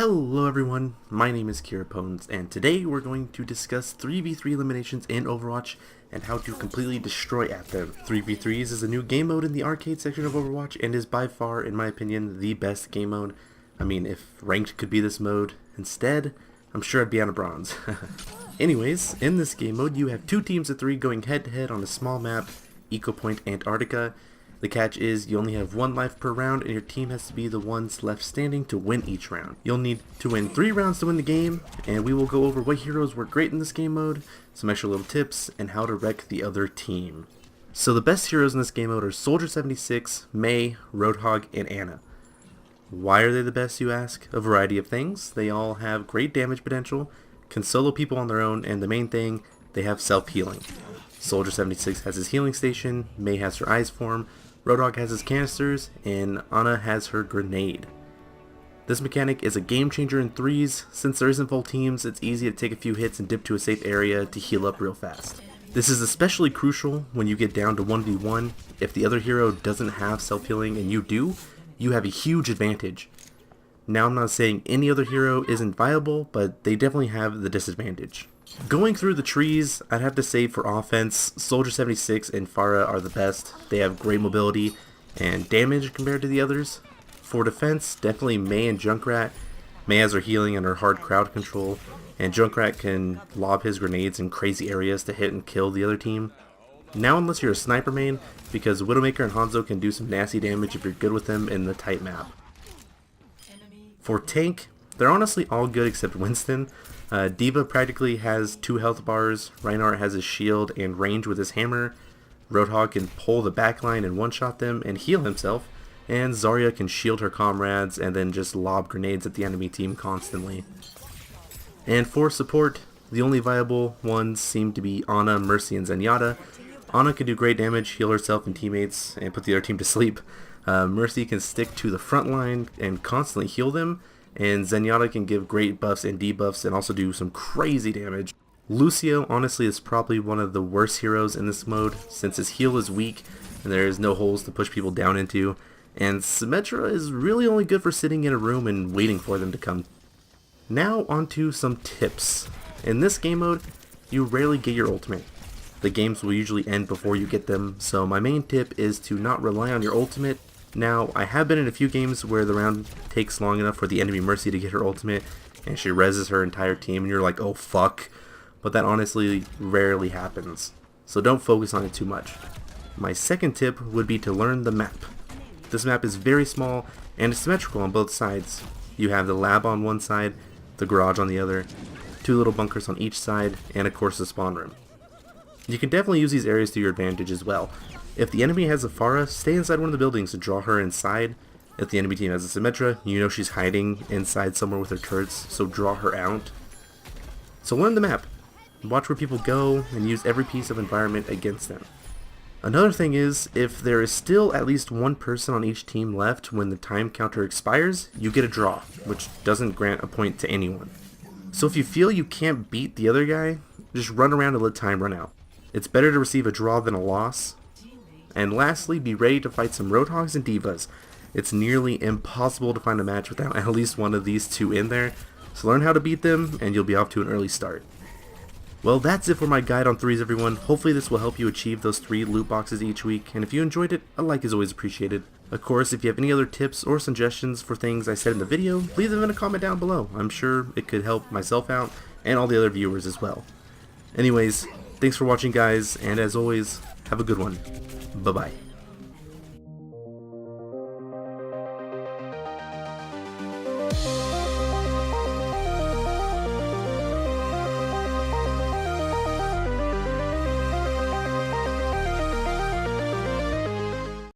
Hello everyone, my name is Kirapones, and today we're going to discuss 3v3 eliminations in Overwatch and how to completely destroy at them. 3v3s is a new game mode in the arcade section of Overwatch and is by far, in my opinion, the best game mode. I mean, if ranked could be this mode instead, I'm sure I'd be on a bronze. Anyways, in this game mode you have two teams of three going head to head on a small map, Eco Point Antarctica. The catch is you only have one life per round and your team has to be the ones left standing to win each round. You'll need to win 3 rounds to win the game, and we will go over what heroes were great in this game mode, some extra little tips, and how to wreck the other team. So the best heroes in this game mode are Soldier 76, Mei, Roadhog, and Ana. Why are they the best, you ask? A variety of things. They all have great damage potential, can solo people on their own, and the main thing, they have self-healing. Soldier 76 has his healing station, Mei has her ice form, Roadhog has his canisters, and Ana has her grenade. This mechanic is a game changer in 3s. Since there isn't full teams, it's easy to take a few hits and dip to a safe area to heal up real fast. This is especially crucial when you get down to 1v1. If the other hero doesn't have self-healing and you do, you have a huge advantage. Now, I'm not saying any other hero isn't viable, but they definitely have the disadvantage. Going through the trees, I'd have to say for offense, Soldier 76 and Pharah are the best. They have great mobility and damage compared to the others. For defense, definitely Mei and Junkrat. Mei has her healing and her hard crowd control, and Junkrat can lob his grenades in crazy areas to hit and kill the other team. Now, unless you're a sniper main, because Widowmaker and Hanzo can do some nasty damage if you're good with them in the tight map. For tank, they're honestly all good except Winston. D.Va practically has 2 health bars, Reinhardt has his shield and range with his hammer, Roadhog can pull the backline and one-shot them and heal himself, and Zarya can shield her comrades and then just lob grenades at the enemy team constantly. And for support, the only viable ones seem to be Ana, Mercy, and Zenyatta. Ana can do great damage, heal herself and teammates, and put the other team to sleep. Mercy can stick to the front line and constantly heal them, and Zenyatta can give great buffs and debuffs and also do some crazy damage. Lucio honestly is probably one of the worst heroes in this mode since his heal is weak and there is no holes to push people down into, and Symmetra is really only good for sitting in a room and waiting for them to come. Now onto some tips. In this game mode, you rarely get your ultimate. The games will usually end before you get them, so my main tip is to not rely on your ultimate. Now, I have been in a few games where the round takes long enough for the enemy Mercy to get her ultimate, and she reses her entire team, and you're like, oh fuck. But that honestly rarely happens, so don't focus on it too much. My second tip would be to learn the map. This map is very small, and it's symmetrical on both sides. You have the lab on one side, the garage on the other, 2 little bunkers on each side, and of course the spawn room. You can definitely use these areas to your advantage as well. If the enemy has a Pharah, stay inside one of the buildings and draw her inside. If the enemy team has a Symmetra, you know she's hiding inside somewhere with her turrets, so draw her out. So learn the map. Watch where people go and use every piece of environment against them. Another thing is, if there is still at least one person on each team left when the time counter expires, you get a draw, which doesn't grant a point to anyone. So if you feel you can't beat the other guy, just run around and let time run out. It's better to receive a draw than a loss. And lastly, be ready to fight some Roadhogs and D.Vas. It's nearly impossible to find a match without at least one of these two in there, so learn how to beat them and you'll be off to an early start. Well, that's it for my guide on 3s everyone. Hopefully this will help you achieve those 3 loot boxes each week, and if you enjoyed it, a like is always appreciated. Of course, if you have any other tips or suggestions for things I said in the video, leave them in a comment down below. I'm sure it could help myself out and all the other viewers as well. Anyways, thanks for watching guys, and as always, have a good one. Bye-bye.